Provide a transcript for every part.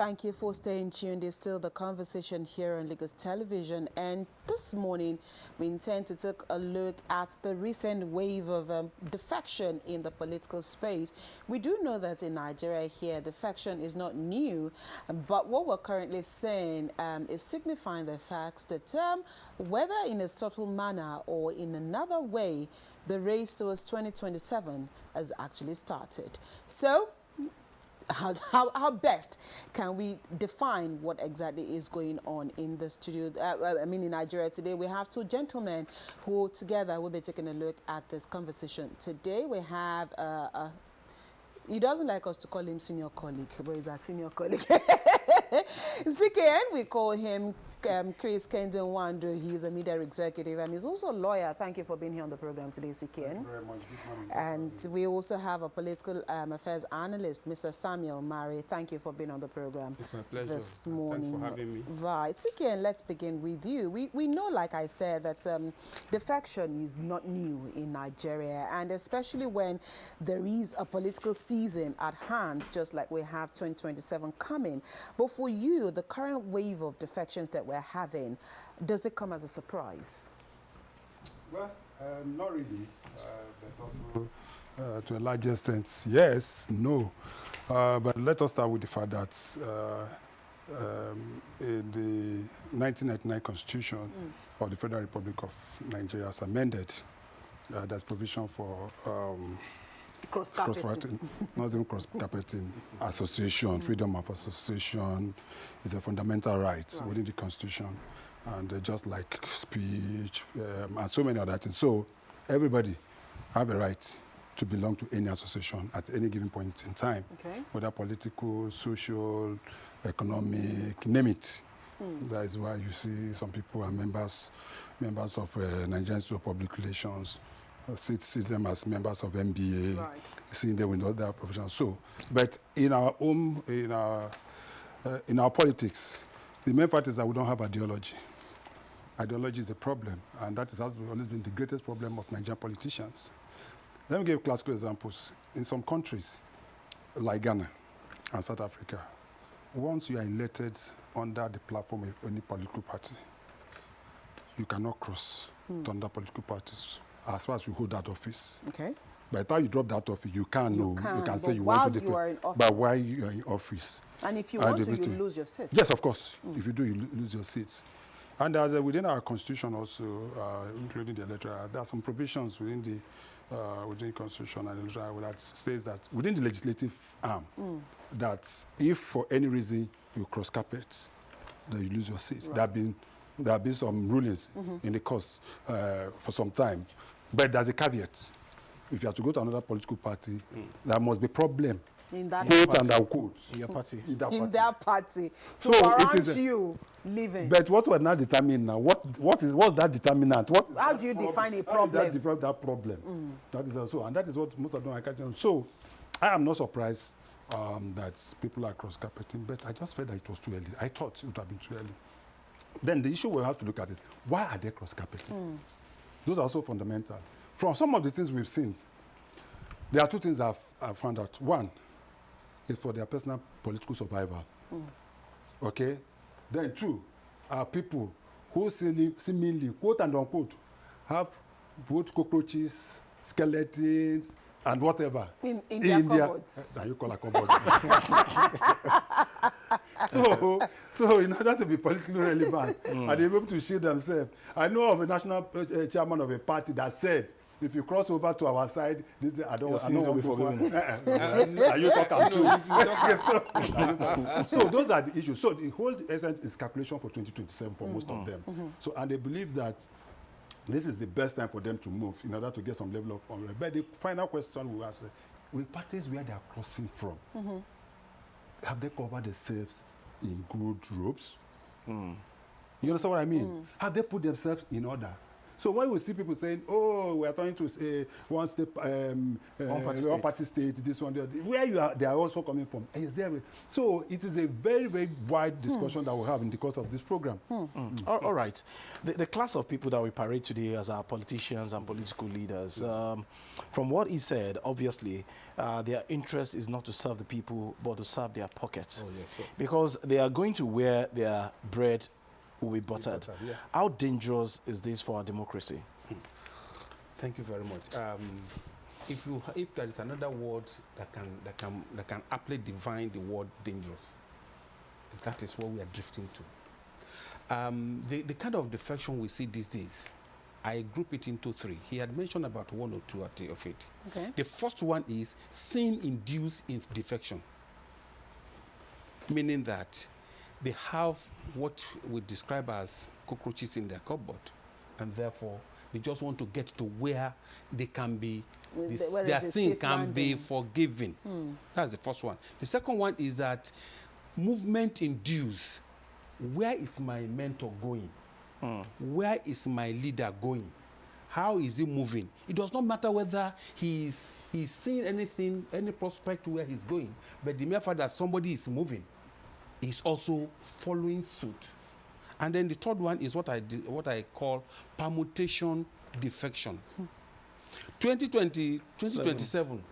Thank you for staying tuned. It's still the conversation here on Lagos Television. And this morning, we intend to take a look at the recent wave of defection in the political space. We do know that in Nigeria here, defection is not new. But what we're currently saying is signifying the facts that whether in a subtle manner or in another way, the race towards 2027 has actually started. So, how best can we define what exactly is going on in the studio? In Nigeria today, we have two gentlemen who together will be taking a look at this conversation. Today, we have he doesn't like us to call him senior colleague, but he's our senior colleague. CKN, we call him Chris Kendon Wando. He's a media executive and he's also a lawyer. Thank you for being here on the program today, CKN. Thank you very much. Good morning. And we also have a political affairs analyst, Mr. Samuel Mari. Thank you for being on the program. It's my pleasure. This morning. Thanks for having me. Right. CKN, let's begin with you. We know, like I said, that defection is not new in Nigeria, and especially when there is a political season at hand, just like we have 2027 coming. But for you, the current wave of defections that we're having, does it come as a surprise? Well, not really, but also to a large extent, yes, no. But let us start with the fact that in the 1999 Constitution of the Federal Republic of Nigeria as amended, there's provision for Cross-carpeting. Not even cross-carpeting, association, freedom of association is a fundamental right within the Constitution. And just like speech and so many other things. So everybody have a right to belong to any association at any given point in time, whether political, social, economic, name it. That is why you see some people are members of Nigerian Institute of Public Relations, see them as members of MBA, seeing them with other professions. So, but in our own, in our politics, the main fact is that we don't have ideology. Ideology is a problem, and that has always been the greatest problem of Nigerian politicians. Let me give classical examples. In some countries, like Ghana and South Africa, once you are elected under the platform of any political party, you cannot cross to other political parties as far as you hold that office. Okay. By the time you drop that office, you can say you want to defend. But while you are in office. And if you want to, you lose your seat. Yes, of course. If you do, you lose your seats. And there's within our constitution also, including the electoral, there are some provisions within the constitution and electoral that states that within the legislative arm, that if for any reason you cross carpet, then you lose your seat. Right. There have been some rulings in the course for some time, but there's a caveat. If you have to go to another political party, there must be problem. In that quote and quote. In your party. In their party. To warrant you leaving. But what will not determine now? What's that determinant? How do you define a problem? That problem. That is also, and that is what most of them are catching. So I am not surprised that people are cross-carpeting, but I just felt that it was too early. I thought it would have been too early. Then the issue we have to look at is, why are they cross-carpeting? Those are so fundamental. From some of the things we've seen, there are two things I've found out. One is for their personal political survival. Okay? Then two are people who seemingly, quote and unquote, have both cockroaches, skeletons, and whatever. In their cupboards. You call a cupboard. So in order to be politically relevant, and be able to shield themselves, I know of a national chairman of a party that said, if you cross over to our side, I don't want to go. Are you talking to? So those are the issues. So the whole essence is calculation for 2027 for most of them. So, and they believe that this is the best time for them to move in order to get some level of honor. But the final question we ask, will parties where they are crossing from, have they covered themselves in good ropes? You understand what I mean? Have they put themselves in order? So when we see people saying, oh, we are trying to say one state, one party state, this one, where you are, they are also coming from. Is there? So it is a very, very wide discussion that we have in the course of this program. All right. The class of people that we parade today as our politicians and political leaders, from what he said, obviously, their interest is not to serve the people, but to serve their pockets. Oh, yes, sir. Because they are going to where their bread will be buttered. Yeah. How dangerous is this for our democracy? Thank you very much. If there is another word that can aptly define the word dangerous, that is what we are drifting to. The kind of defection we see these days, I group it into three. He had mentioned about one or two of it. Okay. The first one is sin-induced defection, meaning that they have what we describe as cockroaches in their cupboard, and therefore they just want to get to where they can be, their sin can be forgiven. That's the first one. The second one is that movement induced. Where is my mentor going? Where is my leader going? How is he moving? It does not matter whether he's seeing anything, any prospect where he's going, but the mere fact that somebody is moving is also following suit. And then the third one is what I call permutation defection. 2027,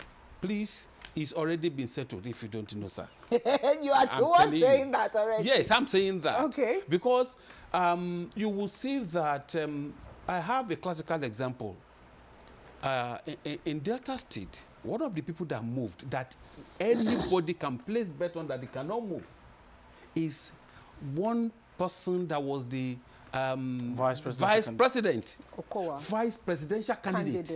please, is already been settled, if you don't know, sir. You are saying that already. Yes, I'm saying that. Okay. Because you will see that I have a classical example. In Delta State, one of the people that moved, that anybody can place bet on that they cannot move, is one person that was the vice president, Okowa. vice presidential candidate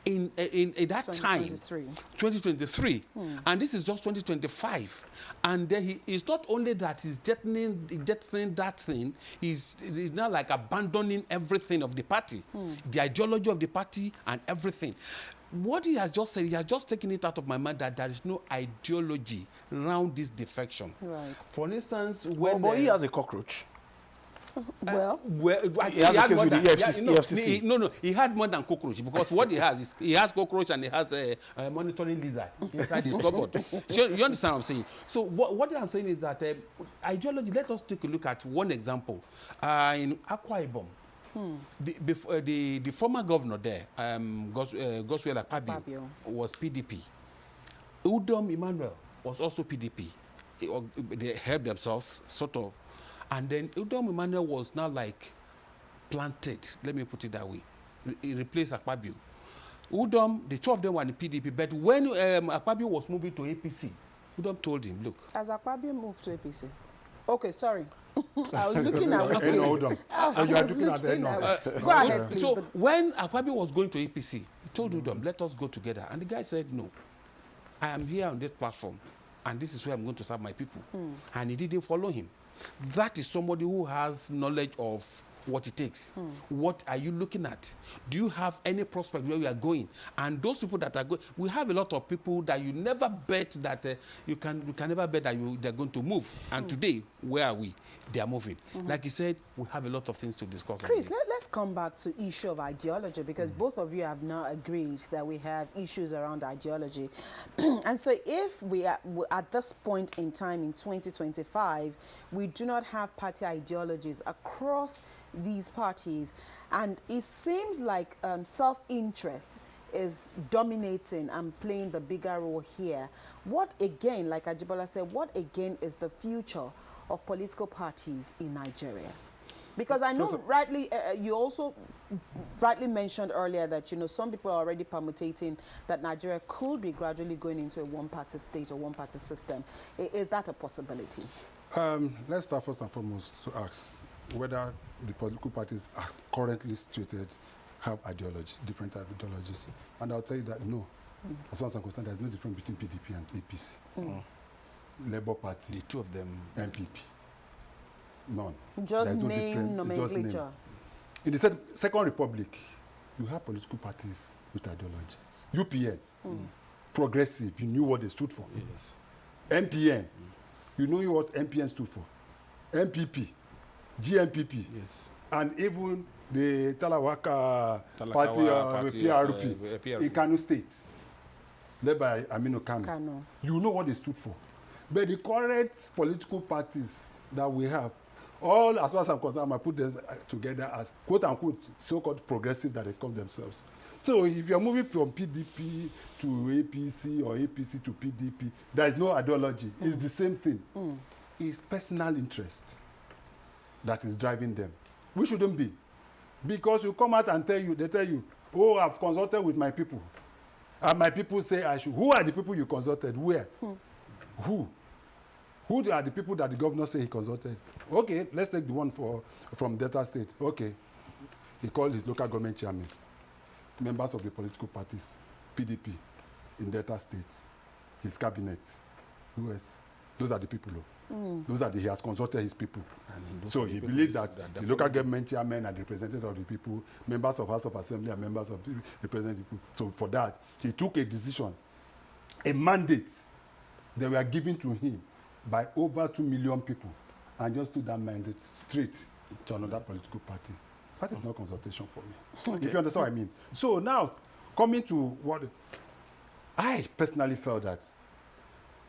in that 2023. time, 2023, and this is just 2025, and then he is not only that he's jettisoning that thing, he's now like abandoning everything of the party, the ideology of the party and everything. What he has just said, he has just taken it out of my mind that there is no ideology around this defection. Right. For instance, when But he has a cockroach. he has a had case more with than, the EFCC. he had more than cockroach, because what he has is he has cockroach and he has a monitoring lizard inside his cupboard. So you understand what I'm saying? So what I'm saying is that ideology. Let us take a look at one example in Akwa Ibom. The former governor there, Godswill Akpabio, was PDP. Udom Emmanuel was also PDP. They helped themselves, sort of. And then Udom Emmanuel was now like planted, let me put it that way. He replaced Akpabio. Udom, the two of them were in PDP, but when Akpabio was moving to APC, Udom told him, look. As Akpabio moved to APC? Okay, sorry. I was looking at Wiki. You are looking at the Go ahead, please. So when Akpabio was going to APC, he told Udom, let us go together. And the guy said, no, I am here on this platform, and this is where I'm going to serve my people. And he didn't follow him. That is somebody who has knowledge of what it takes. What are you looking at? Do you have any prospect where we are going? And those people that are going, we have a lot of people that you never bet that you can never bet that they're going to move. And today, where are we? They are moving. Like you said, we have a lot of things to discuss. Chris, let's come back to issue of ideology, because both of you have now agreed that we have issues around ideology. And so if we are at this point in time in 2025, we do not have party ideologies across these parties, and it seems like self-interest is dominating and playing the bigger role here. What again, like Ajibola said, what again is the future of political parties in Nigeria? Because I know rightly, you also rightly mentioned earlier that, you know, some people are already permutating that Nigeria could be gradually going into a one-party state or one-party system. Is that a possibility? Let's start first and foremost to ask whether the political parties are currently situated have ideology, different ideologies. And I'll tell you that no. As far as I'm concerned, there's no difference between PDP and APC. Labour Party, The two of them. MPP. None. Just There's no name difference. It's just nomenclature. name. In the Second Republic, you have political parties with ideology. UPN, progressive, you knew what they stood for. Yes. MPN, you knew what MPN stood for. MPP, GMPP, Yes. and even the Talawaka party, PRP, in Kano State, led by Aminu Kano. You know what they stood for. But the current political parties that we have, all, as far as I'm concerned, I put them together as quote-unquote so-called progressive that they call themselves. So if you're moving from PDP to APC or APC to PDP, there is no ideology. It's the same thing. It's personal interest that is driving them. We shouldn't be. Because you come out and they tell you, oh, I've consulted with my people. And my people say I should. Who are the people you consulted? Where? Who? Who are the people that the governor say he consulted? Okay, let's take the one from Delta State. Okay. He called his local government chairman, members of the political parties, PDP, in Delta State, his cabinet. Who else? Those are the people. Those are he has consulted his people. So he believes that the local government chairman and the representative of the people, members of House of Assembly and members of the representative people. So for that, he took a decision, a mandate that were given to him by over 2 million people, and just took that mandate straight to another political party. That is not consultation for me. Okay. If you understand what I mean. So now, coming to what I personally felt that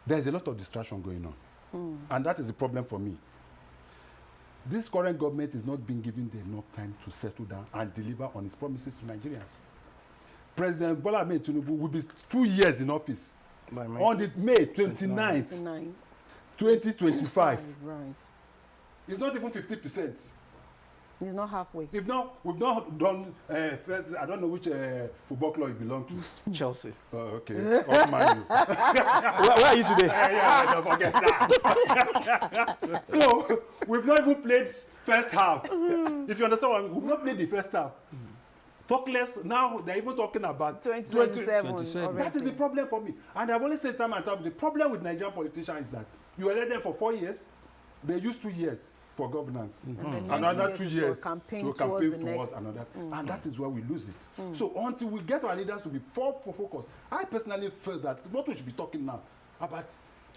there's a lot of distraction going on. And that is the problem for me. This current government is not being given enough time to settle down and deliver on its promises to Nigerians. President Bola Ahmed Tinubu will be 2 years in office on the May 29th, 2025. Right. It's not even 50%. He's not halfway. We've not done, first, I don't know which football club you belong to. Chelsea. Oh, okay. Man, where are you today? Yeah, don't forget that. So, we've not even played first half. If you understand what I mean, we've not played the first half. Talk less, now they're even talking about 2027. That is the problem for me. And I've always said time and time, the problem with Nigerian politicians is that you elect them for 4 years, they use 2 years for governance. Another 2 years to campaign towards another. And that is where we lose it. So until we get our leaders to be focused, I personally feel that what we should be talking now about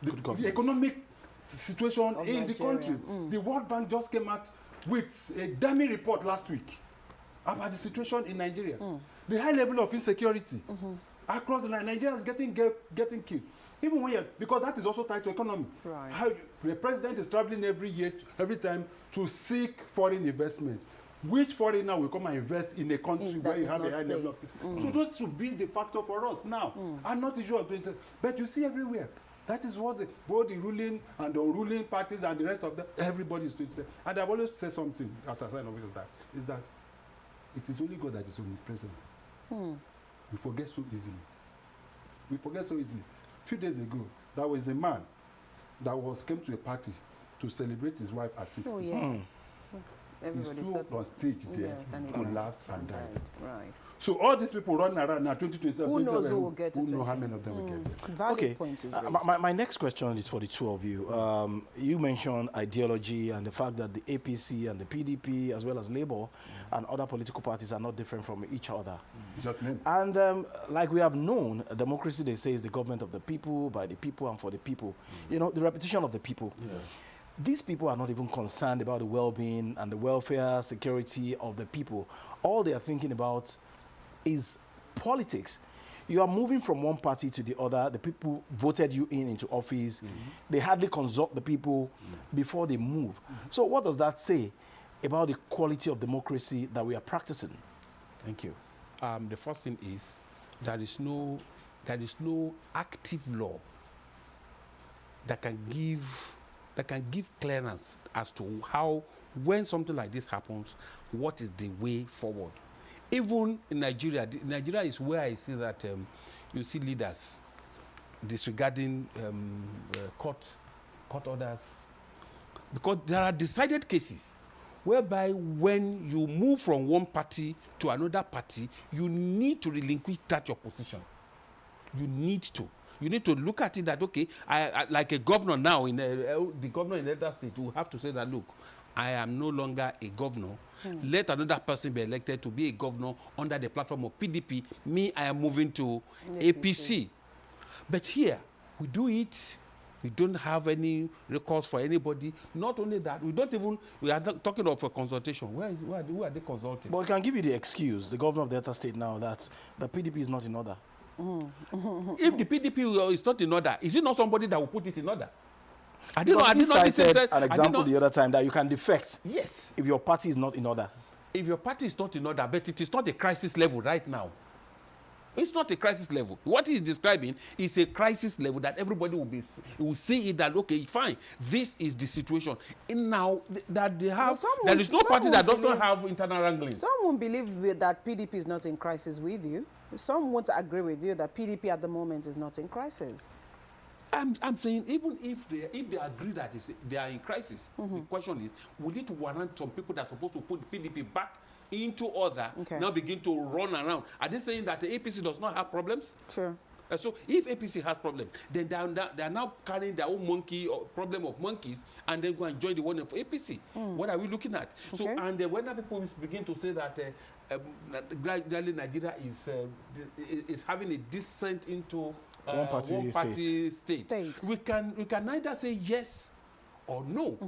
the economic situation of in Nigeria. The country. The World Bank just came out with a dummy report last week about the situation in Nigeria. The high level of insecurity across the line. Nigeria is getting killed. Even when because that is also tied to economy. Right. How the president is traveling every time to seek foreign investment. Which foreigner will come and invest in a country where you have a high level of So those should be the factor for us now, and not issue of doing. But you see everywhere. That is what both the ruling and the unruling parties and the rest of them, everybody is doing. And I've always said something as a sign of it, is that it is only God that is omnipresent. We forget so easily. A few days ago, there was a man that came to a party to celebrate his wife at 60. Oh, yes. Everybody he stood on stage there, collapsed and died. Right. So all these people running around now, 2027, who knows who will get who know how many of them will get there. Valid okay. Point my next question is for the two of you. You mentioned ideology and the fact that the APC and the PDP, as well as Labour and other political parties, are not different from each other. Just name. And like we have known, democracy, they say, is the government of the people, by the people, and for the people. You know, the repetition of the people. Yeah. These people are not even concerned about the well-being and the welfare, security of the people. All they are thinking about is politics. You are moving from one party to the other. The people voted you into office. They hardly consult the people before they move. So what does that say about the quality of democracy that we are practicing? Thank you. The first thing is there is no active law that can give clearance as to how, when something like this happens, what is the way forward. Even in Nigeria, Nigeria is where I see that you see leaders disregarding court orders, because there are decided cases whereby when you move from one party to another party, you need to relinquish that your position. You need to look at it that, okay, I like a governor now, the governor in Delta State will have to say that, look, I am no longer a governor. Let another person be elected to be a governor under the platform of PDP. Me, I am moving to APC. But here, we do it We don't have any recourse for anybody. Not only that, we are not talking of a consultation. Who are they consulting? But we can give you the excuse, the governor of Delta State now, that the PDP is not in order. If the PDP is not in order, is it not somebody that will put it in order? I cited an example the other time that you can defect. Yes. If your party is not in order. If your party is not in order, but it is not a crisis level right now. It's not a crisis level. What he's describing is a crisis level that everybody will see it that, okay, fine, this is the situation. And now that they have, there is no party that does not have internal wrangling. Some won't believe that PDP is not in crisis with you. Some won't agree with you that PDP at the moment is not in crisis. I'm saying even if they agree that they are in crisis, the question is, will it warrant some people that are supposed to put the PDP back into order now begin to run around? Are they saying that the APC does not have problems? Sure. So if APC has problems, then they are now carrying their own monkey or problem of monkeys and then go and join the one of APC. What are we looking at? So and when people begin to say that gradually Nigeria is having a descent into one party state. We can neither say yes or no.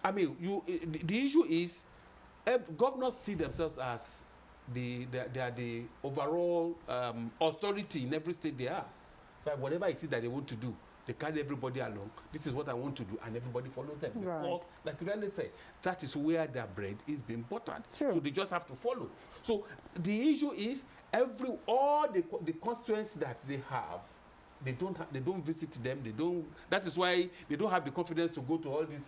I mean, the issue is governors see themselves as they are the overall authority in every state they are. So whatever it is that they want to do, they carry everybody along. This is what I want to do, and everybody follows them. Right. Because, like you really say, that is where their bread is being buttered. Sure. So they just have to follow. So the issue is all the constituents that they have, they don't visit them. That is why they don't have the confidence to go to all this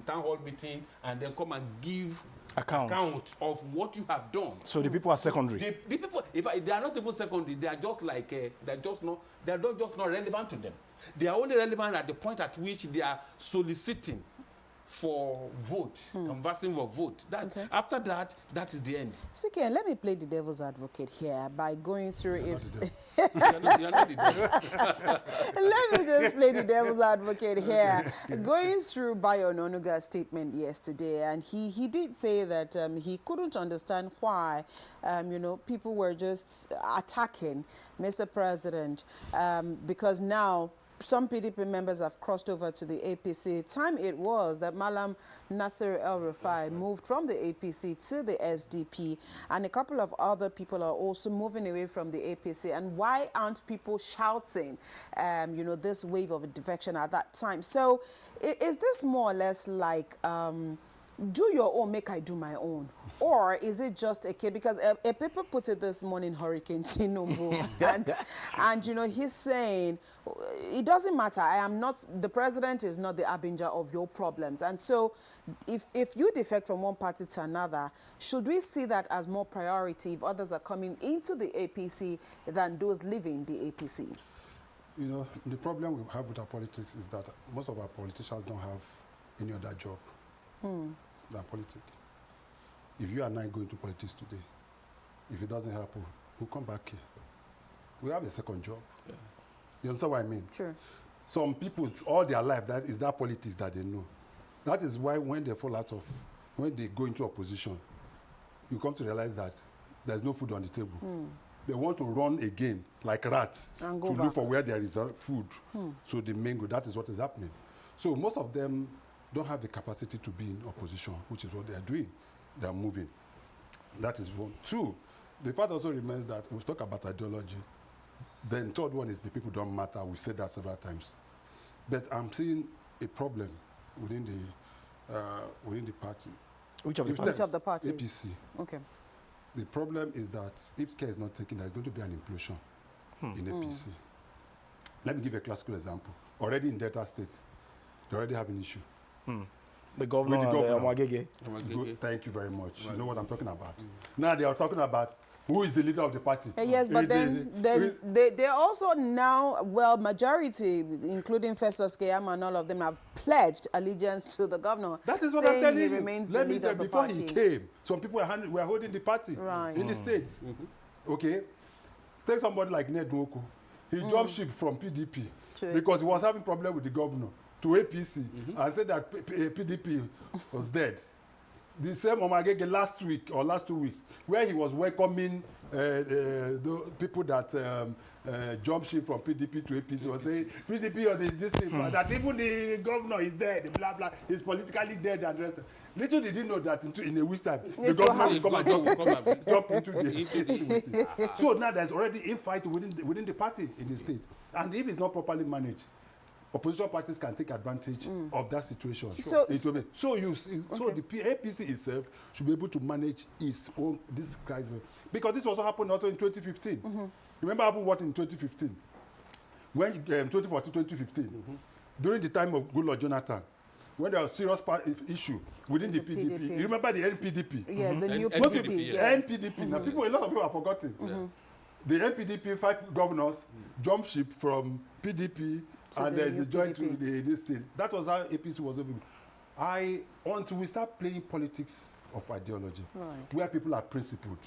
town hall meeting and then come and give account of what you have done. So the people are secondary. The people, they are not even secondary, they are just like they're just not relevant to them. They are only relevant at the point at which they are soliciting for vote, conversing for vote. After that, that is the end. CK, let me play the devil's advocate here by going through You're not the devil. Let me just play the devil's advocate here. Going through Bayo Ononuga's statement yesterday, and he did say that he couldn't understand why, people were just attacking Mr. President because now some PDP members have crossed over to the APC. Time it was that Malam Nasir El-Rufai moved from the APC to the SDP, and a couple of other people are also moving away from the APC. And why aren't people shouting, this wave of defection at that time? So is this more or less like, do your own, make I do my own? Or is it just a case? Because a paper put it this morning, Hurricane Tinubu, and he's saying, it doesn't matter, the president is not the Abinja of your problems. And so if you defect from one party to another, should we see that as more priority if others are coming into the APC than those leaving the APC? The problem we have with our politics is that most of our politicians don't have any other job than politics. If you are not going to politics today, if it doesn't happen, we'll come back here. We have a second job. Yeah. You understand what I mean? Sure. Some people, all their life, that is that politics that they know. That is why when they when they go into opposition, you come to realize that there's no food on the table. They want to run again, like rats, to look for where there is food. So they mingle. That is what is happening. So most of them don't have the capacity to be in opposition, which is what they are doing. They are moving. That is one. Two, the fact also remains that we talk about ideology. Then third one is the people don't matter. We've said that several times. But I'm seeing a problem within the party. Which of the parties? Which of the parties? APC. Okay. The problem is that if care is not taken, there's going to be an implosion in APC. Let me give a classical example. Already in Delta State, they already have an issue. The governor, Amagege. Thank you very much. Right. You know what I'm talking about. Now they are talking about who is the leader of the party. Yes, but then they also now, majority, including Festus Keyama and all of them, have pledged allegiance to the governor. That is what I'm telling you. Remains Let the me tell you, before he came, some people were holding the party in the States. Okay? Take somebody like Ned Nwoko. He jumped ship from PDP because he was having problem with the governor to APC and said that PDP was dead. The same Omagege last 2 weeks, where he was welcoming the people that jump ship from PDP to APC was saying PDP or this thing, that even the governor is dead, blah blah, he's politically dead and rest. Little did he know that in a week's time, the government will come and jump into the So now there's already infight within the party in the state. And if it's not properly managed, opposition parties can take advantage of that situation. So the APC itself should be able to manage its own this crisis, because this also happened also in 2015. Remember what in 2015, when 2014, 2015, during the time of Goodluck Jonathan, when there was serious issue within the PDP. You remember the NPDP? Yes, the new NPDP. yes. NPDP. Now, a lot of people have forgotten. The NPDP, 5 governors jumped ship from PDP and they joined to this thing. That was how APC was able. Until we start playing politics of ideology, where people are principled,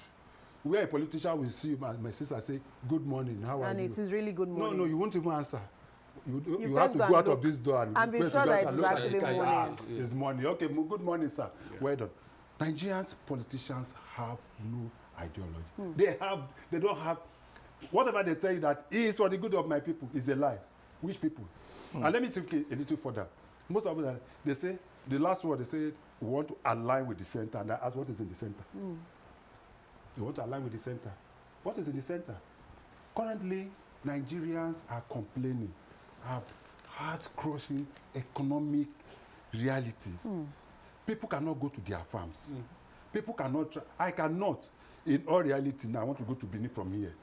where a politician will see my sister say, "Good morning, how are you?" And it is really good morning. No, you won't even answer. You have to go out of this door and be sure that it's actually morning. It's morning. Okay, good morning, sir. Well done. Nigerians politicians have no ideology. They don't have, whatever they tell you that is for the good of my people is a lie. Which people? And let me take it a little further. Most of them, they say, the last word, they say, we want to align with the center. And I ask, what is in the center? They want to align with the center. What is in the center? Currently, Nigerians are complaining, have heart-crushing economic realities. People cannot go to their farms. People cannot, I cannot, in all reality now, I want to go to Benin from here.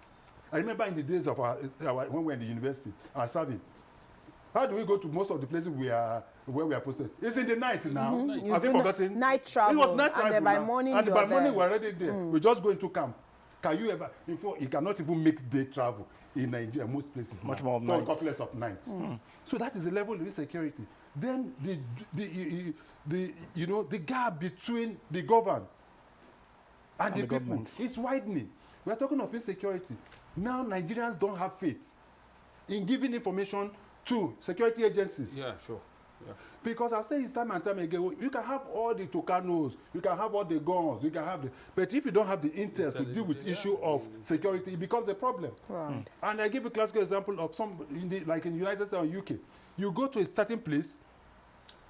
I remember in the days of when we were in the university, serving. How do we go to most of the places where we are posted? It's in the night now. Have you forgotten? Night travel. It was night travel. And then by morning and you're by morning there. we're already there. We just go into camp. Can you ever? You cannot even make day travel in Nigeria. Most places much now. more of nights. nights. Couplets of nights. So that is the level of insecurity. Then the gap between the governed and the people government is widening. We are talking of insecurity. Now Nigerians don't have faith in giving information to security agencies. Yeah, sure. Yeah. Because I've said this time and time again, you can have all the Tucanos, you can have all the guns, you can have the, but if you don't have the intel to deal with issue of security, it becomes a problem. Right. And I give a classical example of like in the United States or UK. You go to a certain place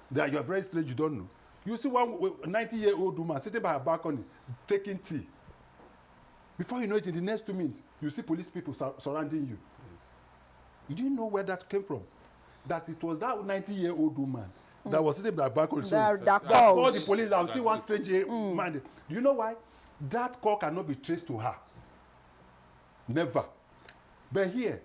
that you are very strange, you don't know. You see one 90-year-old woman sitting by her balcony taking tea. Before you know it, in the next 2 minutes, you see police people surrounding you. You didn't know where that came from. That it was that 90-year-old woman that was sitting by her balcony. That called the police and see one strange man. Do you know why? That call cannot be traced to her. Never. But here,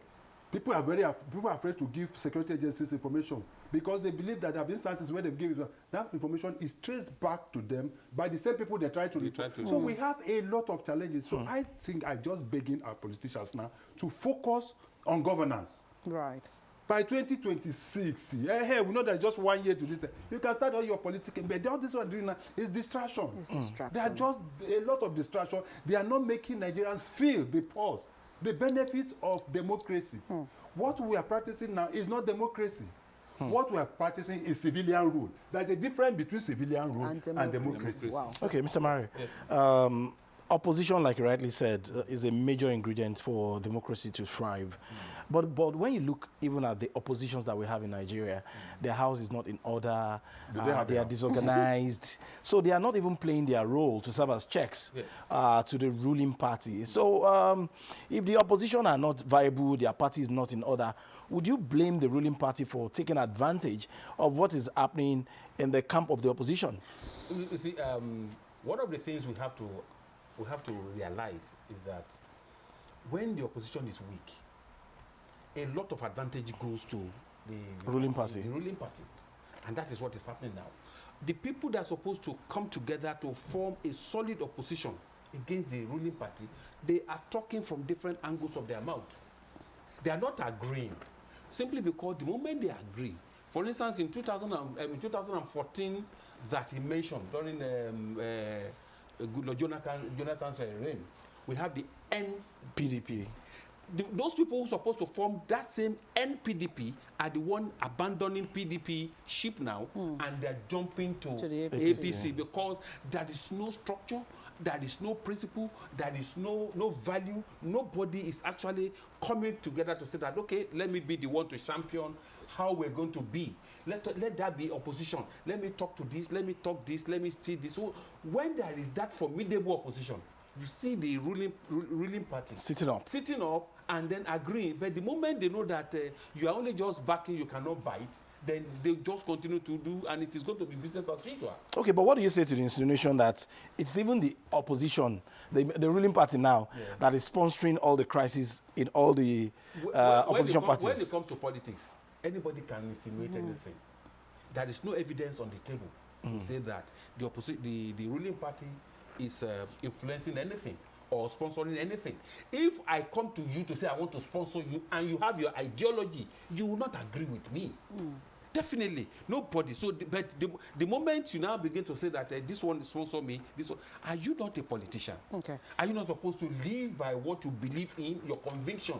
people are afraid to give security agencies information because they believe that there have instances where they've given that information is traced back to them by the same people they try to report. So we have a lot of challenges. So I think I'm just begging our politicians now to focus on governance. Right. By 2026, we know there's just 1 year to this. You can start all your political, but all this one doing now is distraction. It's distraction. There are just a lot of distraction. They are not making Nigerians feel the pulse, the benefits of democracy. What we are practicing now is not democracy. What we are practicing is civilian rule. There's a difference between civilian rule and democracy. Wow. Okay, Mr. Mari. Opposition, like you rightly said, is a major ingredient for democracy to thrive. But when you look even at the oppositions that we have in Nigeria, their house is not in order, they are disorganized. So they are not even playing their role to serve as checks to the ruling party. So if the opposition are not viable, their party is not in order, would you blame the ruling party for taking advantage of what is happening in the camp of the opposition? You see, one of the things we have to realize is that when the opposition is weak, a lot of advantage goes to the ruling party. And that is what is happening now. The people that are supposed to come together to form a solid opposition against the ruling party, they are talking from different angles of their mouth. They are not agreeing, simply because the moment they agree, for instance, in 2014, that he mentioned during Jonathan's reign, we have the NPDP. those people who are supposed to form that same NPDP are the one abandoning PDP ship now, and they're jumping to the APC because there is no structure, there is no principle, there is no value. Nobody is actually coming together to say that, okay, let me be the one to champion how we're going to be. Let that be opposition. Let me talk to this, let me talk this, let me see this. So when there is that formidable opposition, you see the ruling party Sitting up and then agreeing. But the moment they know that you are only just backing, you cannot bite, then they just continue to do, and it is going to be business as usual. Okay, but what do you say to the insinuation that it's even the opposition, the ruling party now, that is sponsoring all the crises in all the opposition parties? When it comes to politics, anybody can insinuate anything. There is no evidence on the table to say that the ruling party is influencing anything or sponsoring anything. If I come to you to say I want to sponsor you and you have your ideology, you will not agree with me. Definitely, nobody. So, but the moment you now begin to say that this one sponsor me, this one, are you not a politician? Okay. Are you not supposed to live by what you believe in, your conviction?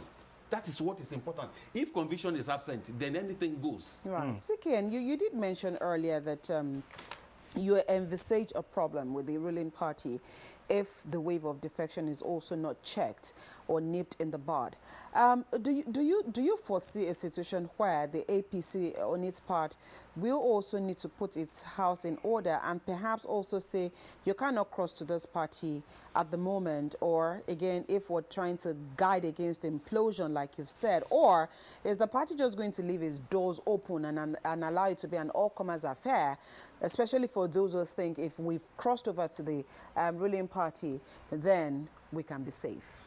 That is what is important. If conviction is absent, then anything goes. Right. Sikian, you did mention earlier that you envisage a problem with the ruling party if the wave of defection is also not checked or nipped in the bud. Do you foresee a situation where the APC on its part will also need to put its house in order and perhaps also say you cannot cross to this party at the moment, or again, if we're trying to guide against implosion like you've said, or is the party just going to leave its doors open and allow it to be an all-comers affair, especially for those who think if we've crossed over to the ruling party, then we can be safe?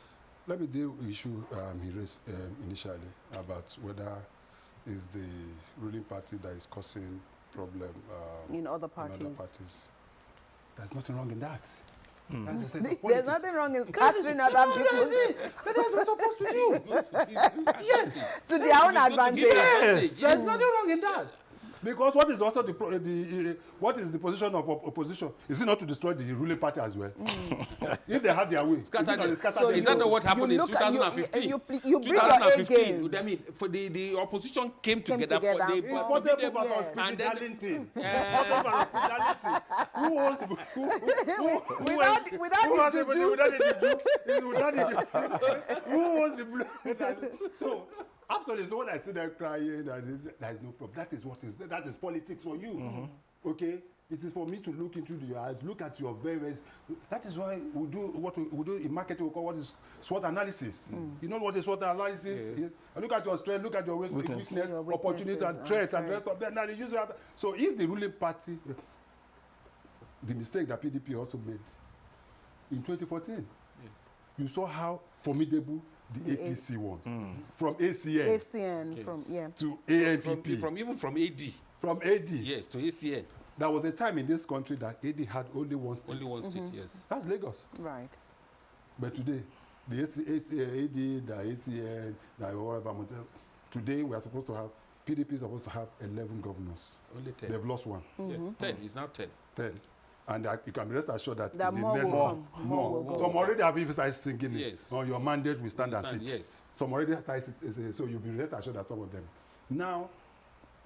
Let me deal with the issue he raised initially about whether is the ruling party that is causing problem in other parties. There's nothing wrong in that. There's nothing wrong in scattering other people's. But that's what we're supposed to do. Yes. To their own advantage. Yes. There's nothing wrong in that. Because what is also what is the position of opposition? Is it not to destroy the ruling party as well? If they have their way, is that not what happened in 2015? You bring your A game. I mean, for the opposition came together. For the So absolutely. So when I see them crying, there is no problem. That is politics for you. Okay? It is for me to look into your eyes, look at your various. That is why we do what we do in marketing. We call what is SWOT analysis. You know what is SWOT analysis? Yeah. Look at your strength, look at your weakness, opportunity, and threats, and the rest of them. Now, so if the ruling party, the mistake that PDP also made in 2014, you saw how formidable the APC won. From ACN to ANPP. Even from AD. From AD. Yes, to ACN. There was a time in this country that AD had only one state. Only one state, yes. That's Lagos. Right. But today, the AD, the ACN, the whatever, today we are supposed to have, PDP is supposed to have 11 governors. Only 10. They've lost one. Yes, 10. It's now 10. 10. And you can rest assured that the more next one, more. Some already have even started singing it. Yes. On your mandate, we stand and sit. Yes. Some already started, so you'll be rest assured that some of them. Now,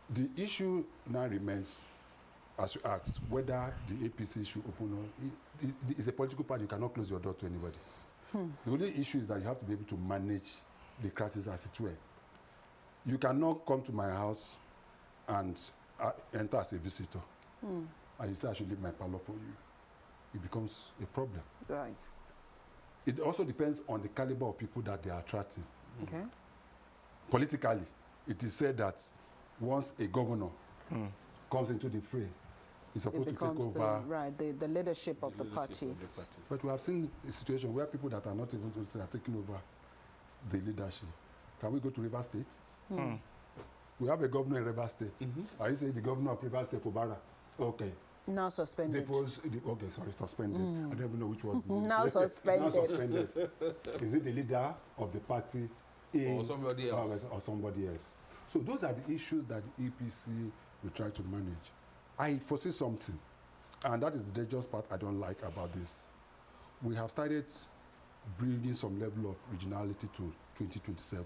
the issue now remains, as you asked, whether the APC should open or it's a political party. You cannot close your door to anybody. The only issue is that you have to be able to manage the crisis as it were. You cannot come to my house and enter as a visitor. And you say I should leave my parlor for you. It becomes a problem. Right. It also depends on the caliber of people that they are attracting. Okay. Politically, it is said that once a governor comes into the fray, he's supposed to take over. The leadership of the party. But we have seen a situation where people that are not even to say are taking over the leadership. Can we go to River State? We have a governor in River State. Are you saying the governor of River State, Fubara? Okay. Now suspended. Suspended. I don't even know which was. Now suspended. Now suspended. Is it the leader of the party or somebody else? Or somebody else. So those are the issues that the EPC will try to manage. I foresee something, and that is the dangerous part I don't like about this. We have started bringing some level of regionality to 2027.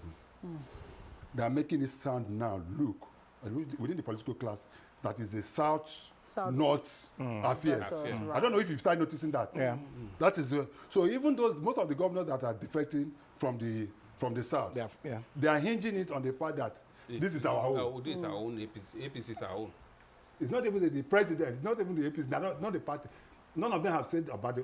They are making it sound now, look, within the political class, that is a South-North affairs. Right. I don't know if you've started noticing that. Yeah. That is, so even most of the governors that are defecting from the South, they are hinging it on the fact that this is our own. This is our own, APC is our own. It's not even the president, it's not even the APC, they're not the party. None of them have said about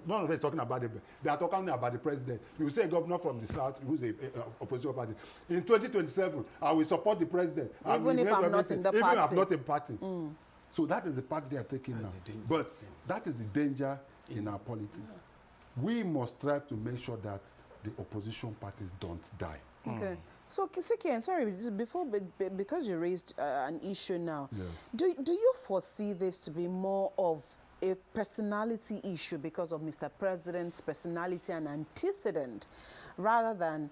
none of them is talking about it. They are talking about the president. You say a governor from the South who's a opposition party. In 2027, I will support the president. Even if I'm not in the party. Even if I'm not in party. So that is the party they are taking now. But that is the danger in our politics. We must strive to make sure that the opposition parties don't die. Okay. So, Kisiki, sorry, because you raised an issue now, yes. do you foresee this to be more of a personality issue because of Mr. President's personality and antecedent, rather than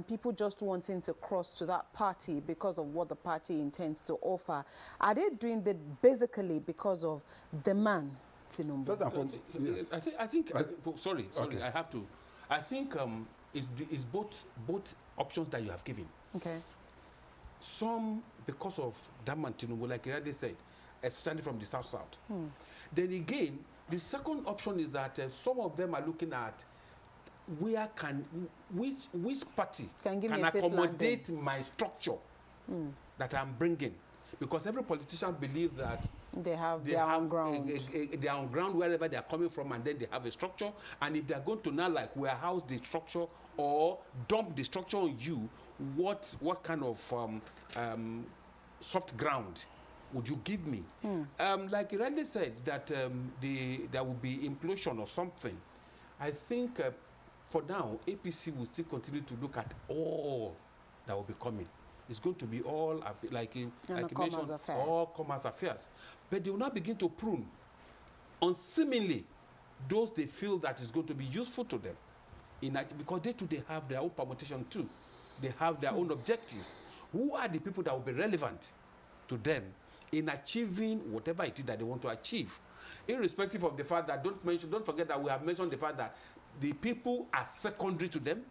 people just wanting to cross to that party because of what the party intends to offer? Are they doing that basically because of the man, Tinubu? First and foremost, yes. I think sorry, okay. I have to. I think it's both options that you have given. Okay. Some because of that man Tinubu, like Irade said, especially from the South. Then again, the second option is that some of them are looking at which party can accommodate my structure that I'm bringing, because every politician believes that they have their own ground. They are on ground wherever they are coming from, and then they have a structure. And if they are going to now like warehouse the structure or dump the structure on you, what kind of soft ground would you give me? Like Irande said, that there will be implosion or something. I think for now, APC will still continue to look at all that will be coming. It's going to be all, like you mentioned, all commerce affairs. But they will not begin to prune on seemingly those they feel that is going to be useful to them. Because they too, they have their own permutation too. They have their own objectives. Who are the people that will be relevant to them in achieving whatever it is that they want to achieve? Irrespective of the fact that, don't forget that we have mentioned the fact that the people are secondary to them.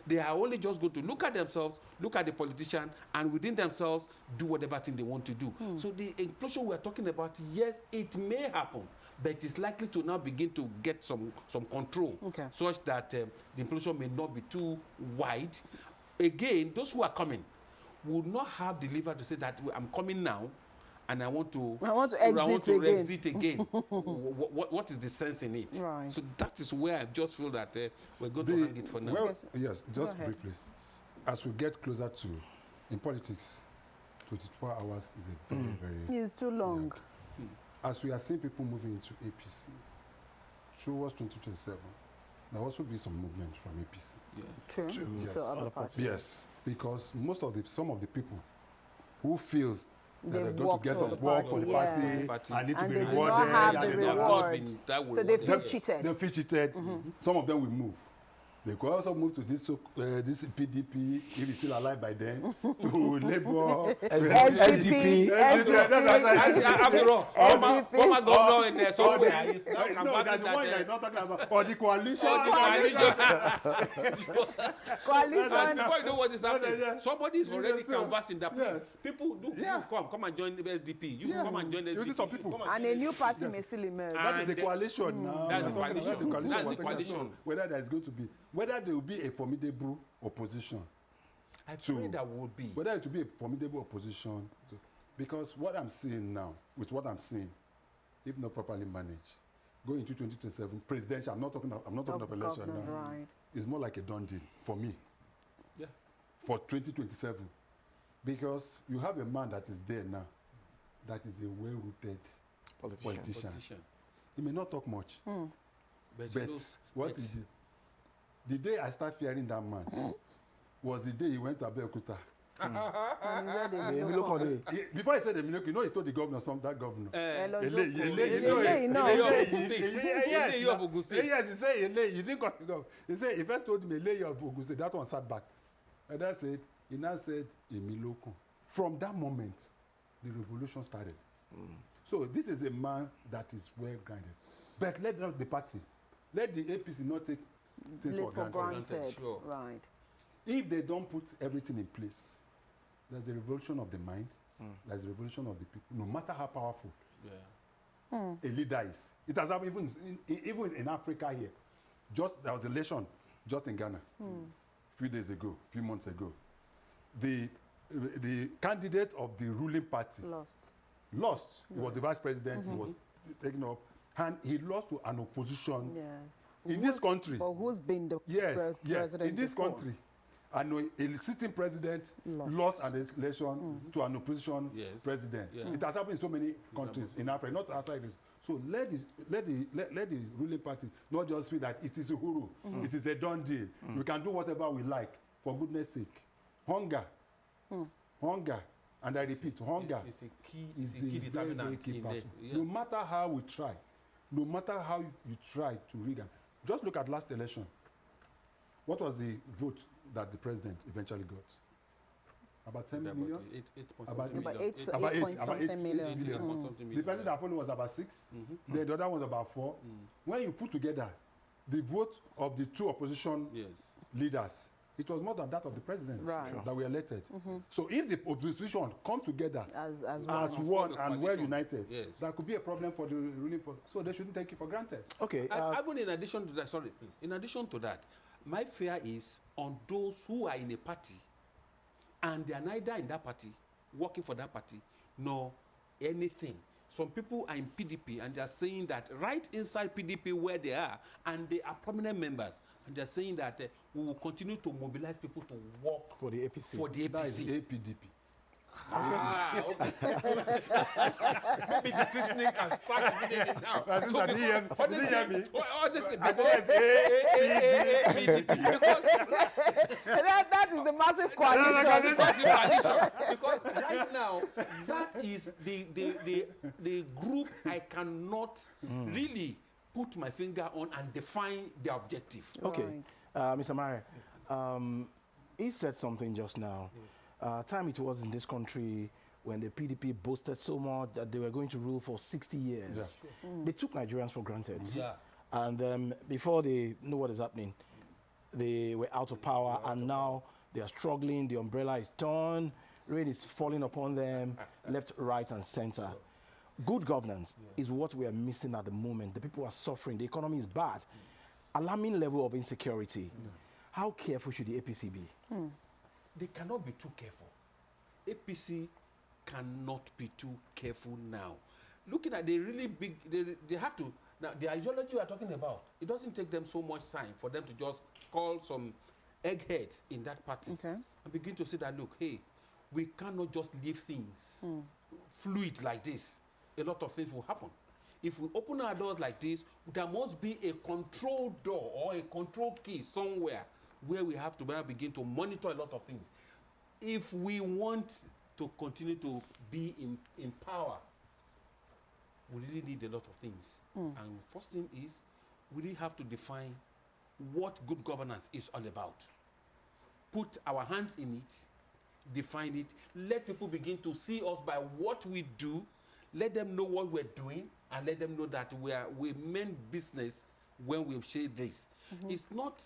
They are only just going to look at themselves, look at the politician, and within themselves do whatever thing they want to do. So the implosion we are talking about, yes, it may happen, but it's likely to now begin to get some control, such that the implosion may not be too wide. Again, those who are coming will not have the lever to say that I'm coming now, and I want to exit again. What is the sense in it? Right. So that is where I just feel that we're going to hang it for now. Well, yes, just briefly. As we get closer to, in politics, 24 hours is a very It's too long. As we are seeing people moving into APC, towards 2027, there will also be some movement from APC. True. Yes. So other parties. Yes, because some of the people who feel that they're They've going to get some work for the party, I need to And be they do rewarded. not have the and they reward. So they feel cheated. They feel cheated. Some of them will move. They could also move to this PDP, if he's still alive by then, to Labour, SDP. After all, former governor in there somewhere. No, that's the one you're not talking about. Or the coalition. Coalition. Before you know what is happening, somebody is already Yes, canvassing that place. yes. People do come and join the SDP. You come and join the SDP. You see some people. And a new party may still emerge. That is the coalition now. That's the We're talking about coalition. That's the we're talking about coalition. Whether there is going to be, whether there will be a formidable opposition. I pray that will be. Whether it will be a formidable opposition. Because what I'm seeing now, with what I'm seeing, if not properly managed, going into 2027, presidential, I'm not talking of election now. Right. It's more like a done deal for me. Yeah. For 2027. Because you have a man that is there now, that is a well-rooted politician. He may not talk much. But what is it? The day I start fearing that man was the day he went to Abeokuta. Before he said the Emiloko, you know he told the governor, that governor. Yes, he said Ele. He didn't go. He said he first told him Ele of Ogun State. That one sat back. And that's it. He now said Emiloko. From that moment, the revolution started. So this is a man that is well grounded. But let not the party, let the APC not take things for granted. Sure. Right. If they don't put everything in place, there's a revolution of the mind, there's a revolution of the people, no matter how powerful a leader is. It has happened even in Africa here. There was an election just in Ghana a few days ago, a few months ago. The candidate of the ruling party Lost. He was the vice president, he was taken up, and he lost to an opposition in this country. But who's been the president in this before? country. And a sitting president lost an election to an opposition president. It has happened in so many countries in Africa, not outside this. So let the ruling party not just feel that it is Uhuru, it is a done deal. We can do whatever we like, for goodness sake. Hunger, and I repeat, hunger is a key determinant. in the, No matter how we try, no matter how you try to rig, just look at last election. What was the vote that the president eventually got? About 10 million? About 8 point something million. The president that followed was about 6. Then the other one was about 4. When you put together the vote of the two opposition leaders, it was more than that of the president that were elected. So if the opposition come together as one and well united, that could be a problem for the ruling party. So they shouldn't take it for granted. Okay. In addition to that, sorry, please. In addition to that, my fear is on those who are in a party and they are neither in that party, working for that party, nor anything. Some people are in PDP and they are saying that right inside PDP where they are, and they are prominent members, and they are saying that we will continue to mobilize people to work for the APC. For the APC. That is APDP. Okay. Maybe the listening can start reading it now. So did you hear me? Honestly, that is the massive coalition. Because right now, that is the group I cannot really put my finger on and define the objective. Okay, Mr. Mare, he said something just now. Time it was in this country when the PDP boasted so much that they were going to rule for 60 years. They took Nigerians for granted. And before they knew what is happening, they were out of power, and now they are struggling. The umbrella is torn, rain is falling upon them, left, right, and center. Good governance is what we are missing at the moment. The people are suffering. The economy is bad. Alarming level of insecurity. How careful should the APC be? They cannot be too careful. APC cannot be too careful now. Looking at the really big, they have to, now the ideology we are talking about, it doesn't take them so much time for them to just call some eggheads in that party and begin to say that, look, hey, we cannot just leave things fluid like this. A lot of things will happen. If we open our doors like this, there must be a controlled door or a controlled key somewhere where we have to begin to monitor a lot of things. If we want to continue to be in power, we really need a lot of things. And first thing is, we really have to define what good governance is all about. Put our hands in it, define it, let people begin to see us by what we do, let them know what we're doing, and let them know that we mean business when we say this. It's not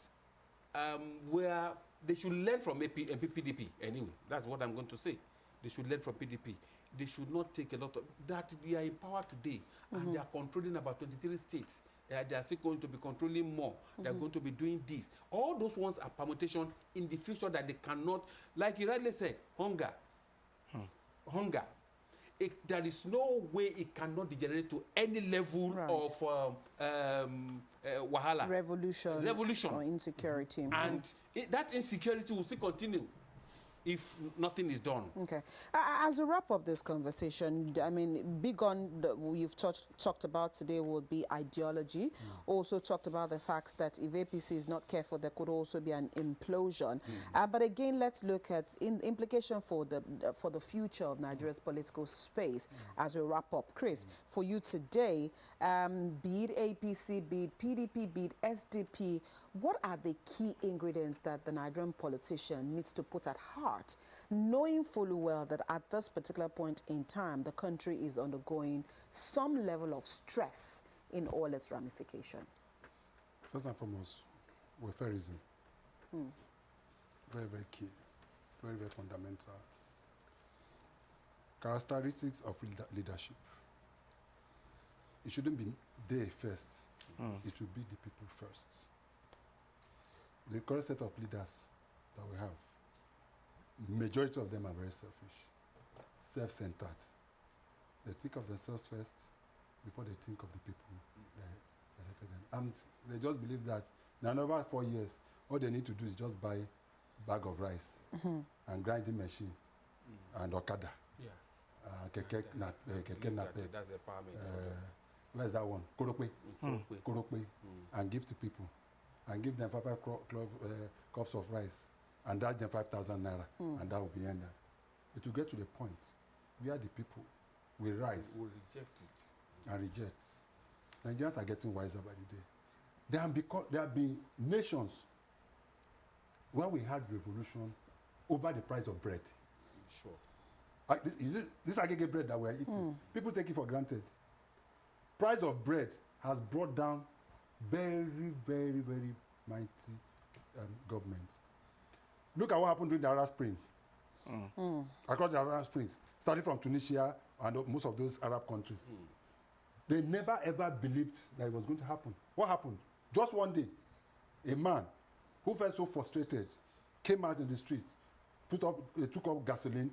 where they should learn from PDP anyway. That's what I'm going to say. They should learn from PDP. They should not take a lot of that. They are in power today, and they are controlling about 23 states. They are still going to be controlling more. They are going to be doing this. All those ones are permutation in the future that they cannot, like you rightly said, hunger. Hunger. There is no way it cannot degenerate to any level of wahala. Revolution. Or insecurity. And that insecurity will still continue if nothing is done. Okay. As we wrap up this conversation, I mean, big on you've talked about today would be ideology. Also talked about the fact that if APC is not careful, there could also be an implosion. But again, let's look at implication for the future of Nigeria's political space as we wrap up. Chris, for you today, be it APC, be it PDP, be it SDP, what are the key ingredients that the Nigerian politician needs to put at heart, knowing fully well that at this particular point in time, the country is undergoing some level of stress in all its ramifications? First and foremost, welfareism. very, very key, very, very fundamental. Characteristics of leadership. It shouldn't be they first. It should be the people first. The current set of leaders that we have, majority of them are very selfish, self-centered. They think of themselves first before they think of the people that elected them. And they just believe that in another 4 years, all they need to do is just buy a bag of rice and grinding machine and Okada. Yeah. Keke napep. That's the empowerment. Where's that one? Korokwe. Korokwe. And give to people. And give them five cups of rice. And charge them 5,000 naira. And that will be end. It will get to the point where the people will rise. Will reject it. And reject. Nigerians are getting wiser by the day. There have been nations where we had revolution over the price of bread. Sure. This aggregate bread that we're eating, people take it for granted. Price of bread has brought down very, very, very mighty governments. Look at what happened during the Arab Spring. Across the Arab Springs, starting from Tunisia and most of those Arab countries. They never ever believed that it was going to happen. What happened? Just one day, a man who felt so frustrated came out in the street, took up gasoline,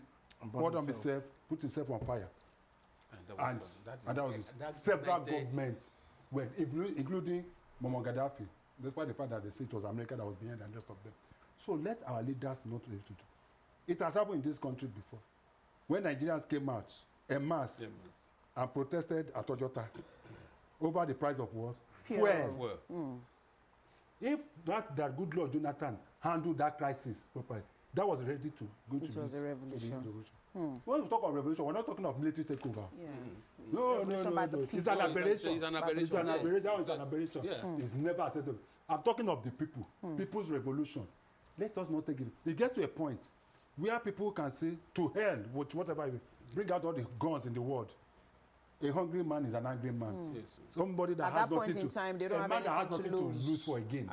poured on himself, put himself on fire. And that was it. Several governments, including Muammar Gaddafi, despite the fact that they say it was America that was behind the rest of them. So let our leaders not be able to do. It has happened in this country before. When Nigerians came out en masse and protested at Ojota over the price of what? Fuel. If that good Lord Jonathan handled that crisis properly, that was ready to go to It was a revolution. When we talk of revolution, we're not talking of military takeover. Yes. No. It's an aberration. It's an aberration. That was an aberration. Yeah. It's never acceptable. I'm talking of the people, people's revolution. Let us not take it. It gets to a point where people can say, to hell with whatever, bring out all the guns in the world. A hungry man is an angry man. Yes. Somebody that At has that point nothing in to, time, they don't a have man that has anything nothing to to lose for again.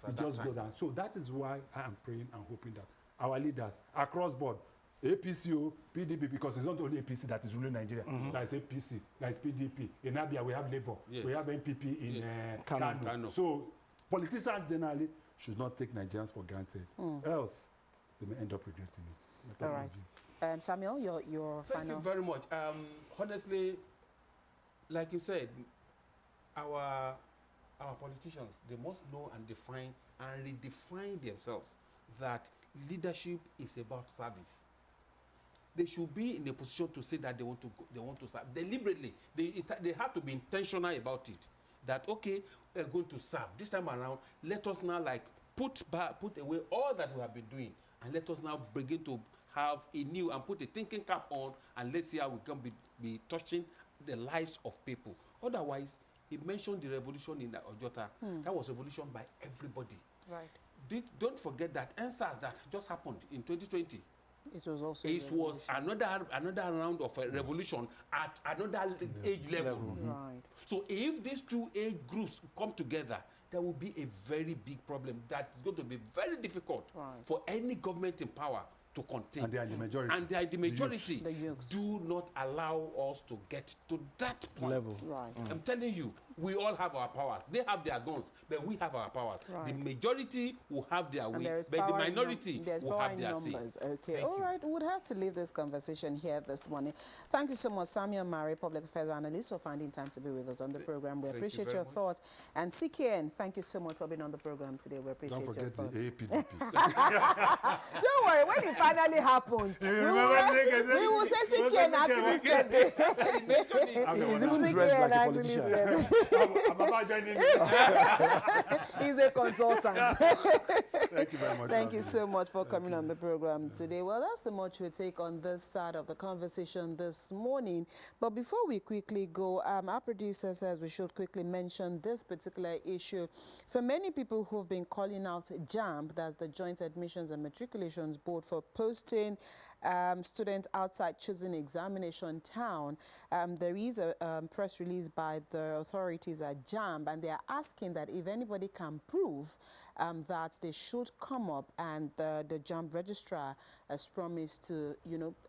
It just goes down. So that is why I am praying and hoping that our leaders across board, APC, PDP, because it's not only APC that is ruling Nigeria. There is APC, there is PDP. In Abia, we have Labour. Yes. We have NPP in Kano. So politicians generally should not take Nigerians for granted. Else, they may end up regretting it. All right. Samuel, your Thank final. you very much. Honestly, like you said, our politicians, they must know and define and redefine themselves that leadership is about service. They should be in a position to say that they want to serve deliberately. They have to be intentional about it. That okay, we're going to serve this time around. Let us now put away all that we have been doing, and let us now begin to have a new and put a thinking cap on, and let's see how we can be touching the lives of people. Otherwise, he mentioned the revolution in Ojota. That was revolution by everybody. Right. Don't forget that NSAS that just happened in 2020. It was also. It was another round of a revolution at another age level. Right. So if these two age groups come together, there will be a very big problem that is going to be very difficult for any government in power to contain. And they are the majority. And they are the majority. The youths. Do not allow us to get to that point. Level. Right. I'm telling you, we all have our powers. They have their guns, but we have our powers. Right. The majority will have their way, But the minority will have their say. Okay. Thank All you. right. We would have to leave this conversation here this morning. Thank you so much, Samuel Murray, Public Affairs Analyst, for finding time to be with us on the program. We Thank you appreciate very your much. thoughts. And CKN, thank you so much for being on the program today. We appreciate Don't your forget thoughts. the APDP. Don't worry, when it finally happens, we will say CKN actually said this. CKN actually said I'm about joining you. he's a consultant. Thank you very much. Thank you so much for coming on the program today. Well, that's the much we take on this side of the conversation this morning. But before we quickly go, our producer says we should quickly mention this particular issue. For many people who've been calling out JAMB, that's the Joint Admissions and Matriculations Board, for posting students outside choosing examination town. There is a press release by the authorities at JAMB, and they are asking that if anybody can prove that they should come up, and the JAMB registrar has promised to,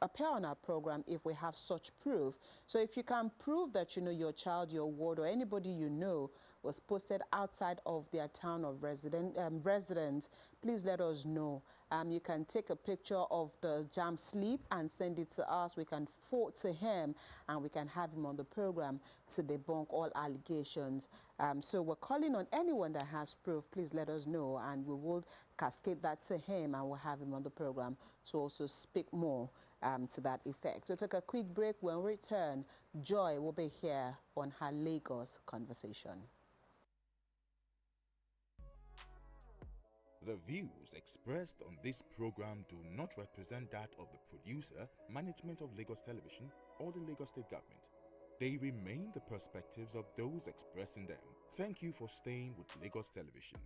appear on our program if we have such proof. So if you can prove that, your child, your ward, or anybody you know was posted outside of their town of residence, please let us know. You can take a picture of the JAMB slip and send it to us. We can forward to him, and we can have him on the program to debunk all allegations. So we're calling on anyone that has proof. Please let us know, and we will cascade that to him, and we'll have him on the program to also speak more to that effect. We'll take a quick break. When we return, Joy will be here on her Lagos conversation. The views expressed on this program do not represent that of the producer, management of Lagos Television, or the Lagos State Government. They remain the perspectives of those expressing them. Thank you for staying with Lagos Television.